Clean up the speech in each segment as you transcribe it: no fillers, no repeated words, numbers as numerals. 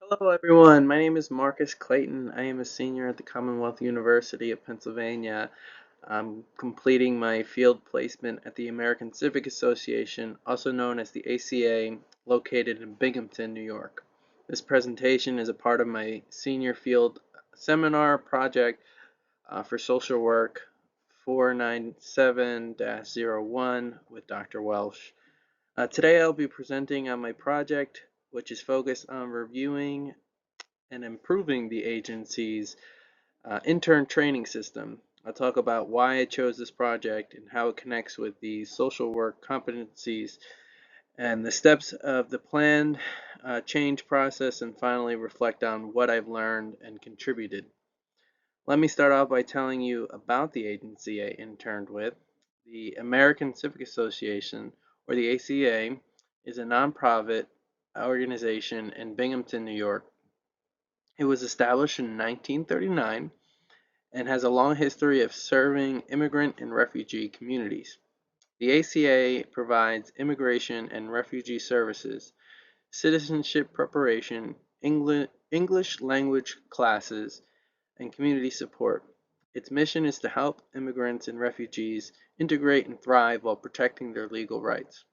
Hello, everyone. My name is Marcus Clayton. I am a senior at the Commonwealth University of Pennsylvania. I'm completing my field placement at the American Civic Association, also known as the ACA, located in Binghamton, New York. This presentation is a part of my senior field seminar project for social work 497-01 with Dr. Welsh. Today I'll be presenting on my project, which is focused on reviewing and improving the agency's intern training system. I'll talk about why I chose this project and how it connects with the social work competencies and the steps of the planned change process, and finally reflect on what I've learned and contributed. Let me start off by telling you about the agency I interned with. The American Civic Association, or the ACA, is a nonprofit organization in Binghamton, New York. It was established in 1939 and has a long history of serving immigrant and refugee communities. The ACA provides immigration and refugee services, citizenship preparation, English language classes, and community support. Its mission is to help immigrants and refugees integrate and thrive while protecting their legal rights.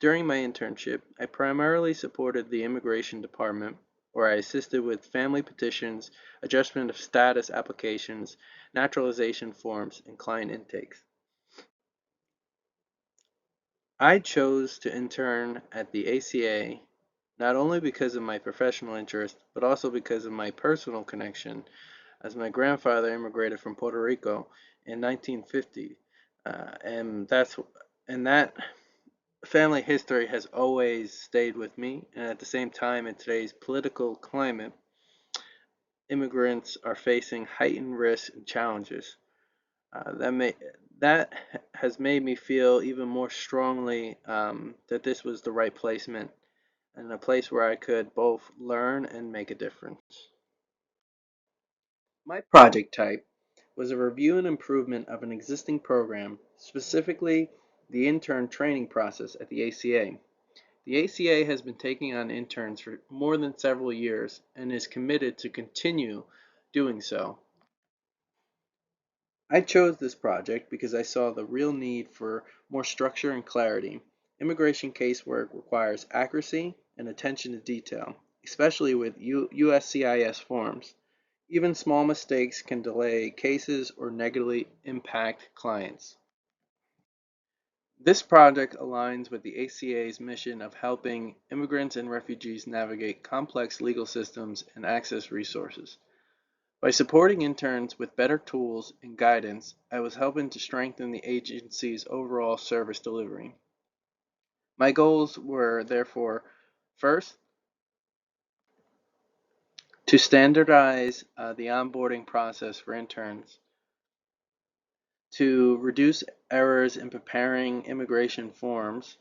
During my internship, I primarily supported the immigration department, where I assisted with family petitions, adjustment of status applications, naturalization forms, and client intakes. I chose to intern at the ACA not only because of my professional interest, but also because of my personal connection, as my grandfather immigrated from Puerto Rico in 1950, and that family history has always stayed with me. And at the same time, in today's political climate, immigrants are facing heightened risks and challenges. Uh, that may that has made me feel even more strongly that this was the right placement and a place where I could both learn and make a difference. My project type was a review and improvement of an existing program, specifically the intern training process at the ACA. The ACA has been taking on interns for more than several years and is committed to continue doing so. I chose this project because I saw the real need for more structure and clarity. Immigration casework requires accuracy and attention to detail, especially with USCIS forms. Even small mistakes can delay cases or negatively impact clients. This project aligns with the ACA's mission of helping immigrants and refugees navigate complex legal systems and access resources. By supporting interns with better tools and guidance, I was helping to strengthen the agency's overall service delivery. My goals were therefore, first, to standardize the onboarding process for interns, to reduce errors in preparing immigration forms,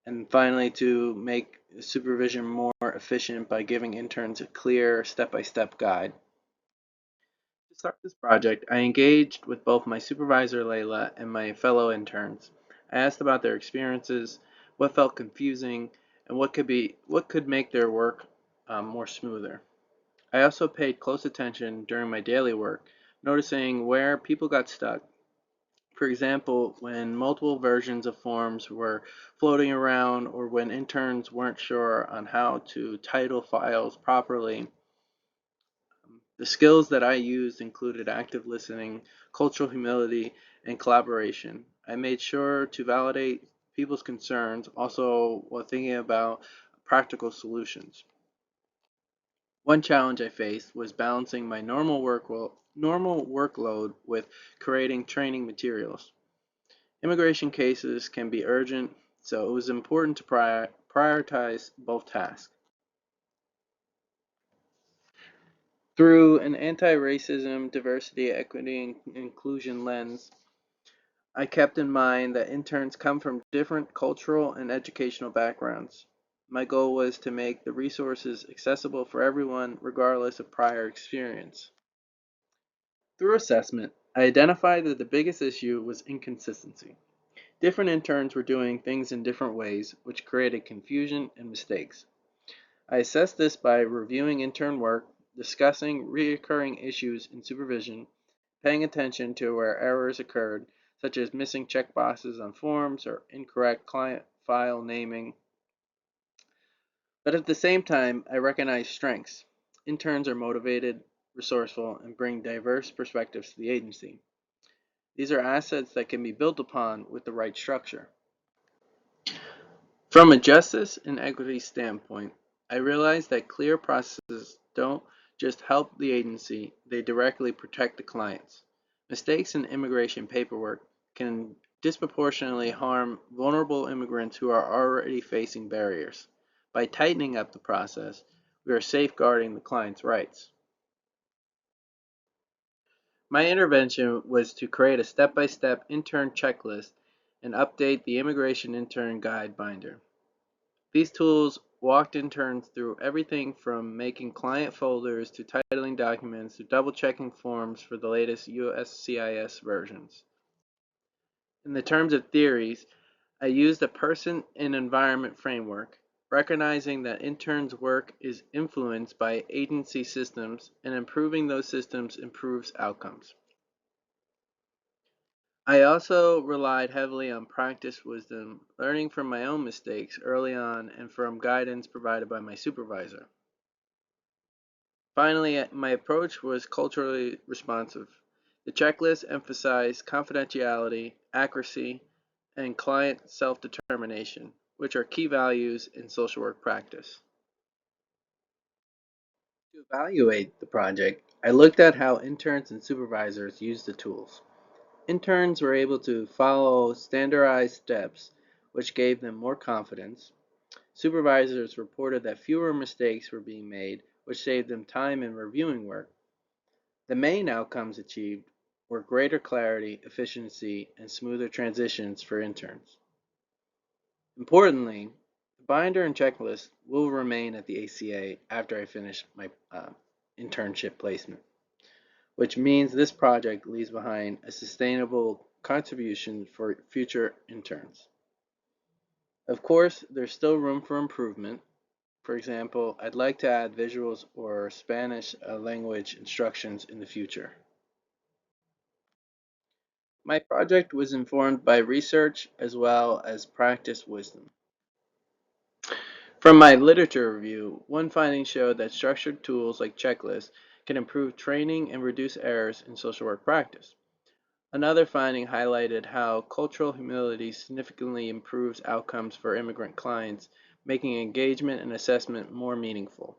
and finally to make supervision more efficient by giving interns a clear step-by-step guide. To start this project, I engaged with both my supervisor Layla and my fellow interns. I asked about their experiences, what felt confusing, and what could make their work more smoother. I also paid close attention during my daily work, noticing where people got stuck. For example, when multiple versions of forms were floating around or when interns weren't sure on how to title files properly. The skills that I used included active listening, cultural humility, and collaboration. I made sure to validate people's concerns, also while thinking about practical solutions. One challenge I faced was balancing my normal workload with creating training materials. Immigration cases can be urgent, so it was important to prioritize both tasks. Through an anti-racism, diversity, equity, and inclusion lens, I kept in mind that interns come from different cultural and educational backgrounds. My goal was to make the resources accessible for everyone, regardless of prior experience. Through assessment, I identified that the biggest issue was inconsistency. Different interns were doing things in different ways, which created confusion and mistakes. I assess this by reviewing intern work, discussing recurring issues in supervision, paying attention to where errors occurred, such as missing checkboxes on forms or incorrect client file naming. But at the same time, I recognize strengths. Interns are motivated, resourceful, and bring diverse perspectives to the agency. These are assets that can be built upon with the right structure. From a justice and equity standpoint, I realize that clear processes don't just help the agency, they directly protect the clients. Mistakes in immigration paperwork can disproportionately harm vulnerable immigrants who are already facing barriers. By tightening up the process, we are safeguarding the client's rights. My intervention was to create a step-by-step intern checklist and update the Immigration Intern Guide binder. These tools walked interns through everything from making client folders to titling documents to double-checking forms for the latest USCIS versions. In the terms of theories, I used a person and environment framework, recognizing that interns' work is influenced by agency systems and improving those systems improves outcomes. I also relied heavily on practice wisdom, learning from my own mistakes early on and from guidance provided by my supervisor. Finally, my approach was culturally responsive. The checklist emphasized confidentiality, accuracy, and client self-determination, which are key values in social work practice. To evaluate the project, I looked at how interns and supervisors used the tools. Interns were able to follow standardized steps, which gave them more confidence. Supervisors reported that fewer mistakes were being made, which saved them time in reviewing work. The main outcomes achieved were greater clarity, efficiency, and smoother transitions for interns. Importantly, the binder and checklist will remain at the ACA after I finish my internship placement, which means this project leaves behind a sustainable contribution for future interns. Of course, there's still room for improvement. For example, I'd like to add visuals or Spanish language instructions in the future. My project was informed by research as well as practice wisdom. From my literature review, one finding showed that structured tools like checklists can improve training and reduce errors in social work practice. Another finding highlighted how cultural humility significantly improves outcomes for immigrant clients, making engagement and assessment more meaningful.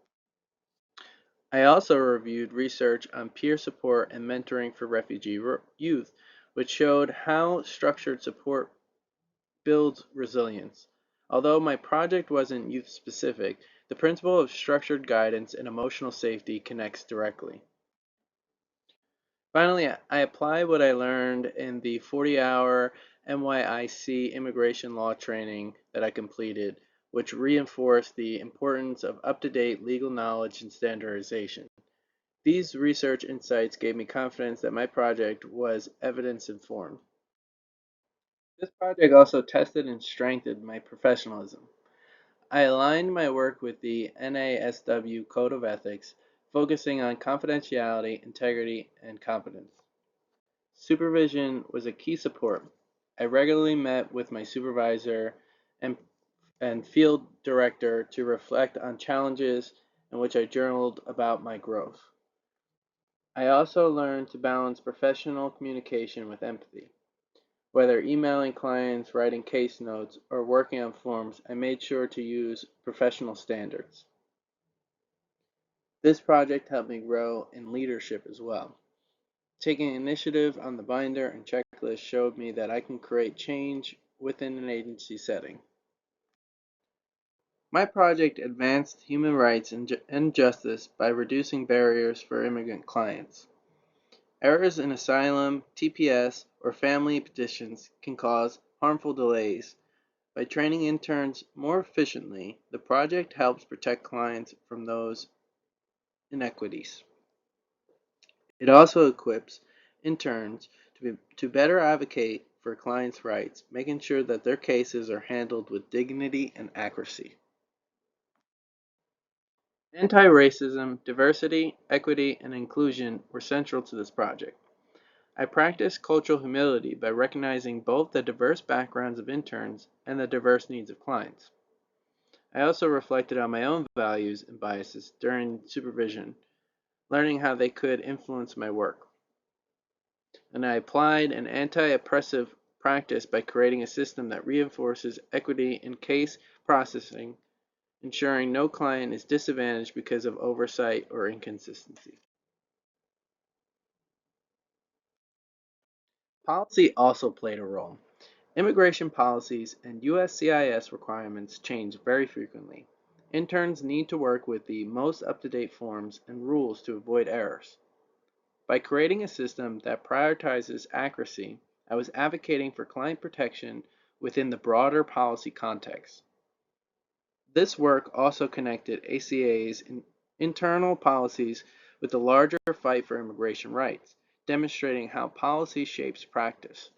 I also reviewed research on peer support and mentoring for refugee youth, which showed how structured support builds resilience. Although my project wasn't youth specific, the principle of structured guidance and emotional safety connects directly. Finally, I apply what I learned in the 40-hour NYIC immigration law training that I completed, which reinforced the importance of up-to-date legal knowledge and standardization. These research insights gave me confidence that my project was evidence-informed. This project also tested and strengthened my professionalism. I aligned my work with the NASW Code of Ethics, focusing on confidentiality, integrity, and competence. Supervision was a key support. I regularly met with my supervisor and, and field director to reflect on challenges in which I journaled about my growth. I also learned to balance professional communication with empathy. Whether emailing clients, writing case notes, or working on forms, I made sure to use professional standards. This project helped me grow in leadership as well. Taking initiative on the binder and checklist showed me that I can create change within an agency setting. My project advanced human rights and justice by reducing barriers for immigrant clients. Errors in asylum, TPS, or family petitions can cause harmful delays. By training interns more efficiently, the project helps protect clients from those inequities. It also equips interns to better advocate for clients' rights, making sure that their cases are handled with dignity and accuracy. Anti-racism, diversity, equity, and inclusion were central to this project. I practiced cultural humility by recognizing both the diverse backgrounds of interns and the diverse needs of clients. I also reflected on my own values and biases during supervision, learning how they could influence my work. And I applied an anti-oppressive practice by creating a system that reinforces equity in case processing, ensuring no client is disadvantaged because of oversight or inconsistency. Policy also played a role. Immigration policies and USCIS requirements change very frequently. Interns need to work with the most up-to-date forms and rules to avoid errors. By creating a system that prioritizes accuracy, I was advocating for client protection within the broader policy context. This work also connected ACA's internal policies with the larger fight for immigration rights, demonstrating how policy shapes practice.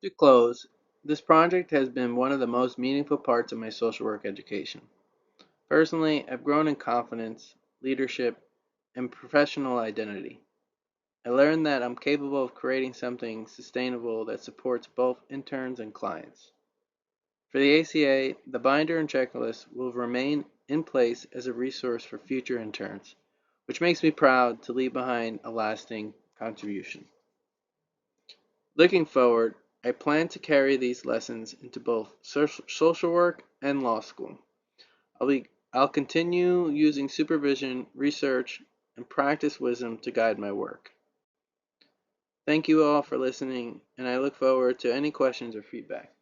To close, this project has been one of the most meaningful parts of my social work education. Personally, I've grown in confidence, leadership, and professional identity. I learned that I'm capable of creating something sustainable that supports both interns and clients. For the ACA, the binder and checklist will remain in place as a resource for future interns, which makes me proud to leave behind a lasting contribution. Looking forward, I plan to carry these lessons into both social work and law school. I'll continue using supervision, research, and practice wisdom to guide my work. Thank you all for listening, and I look forward to any questions or feedback.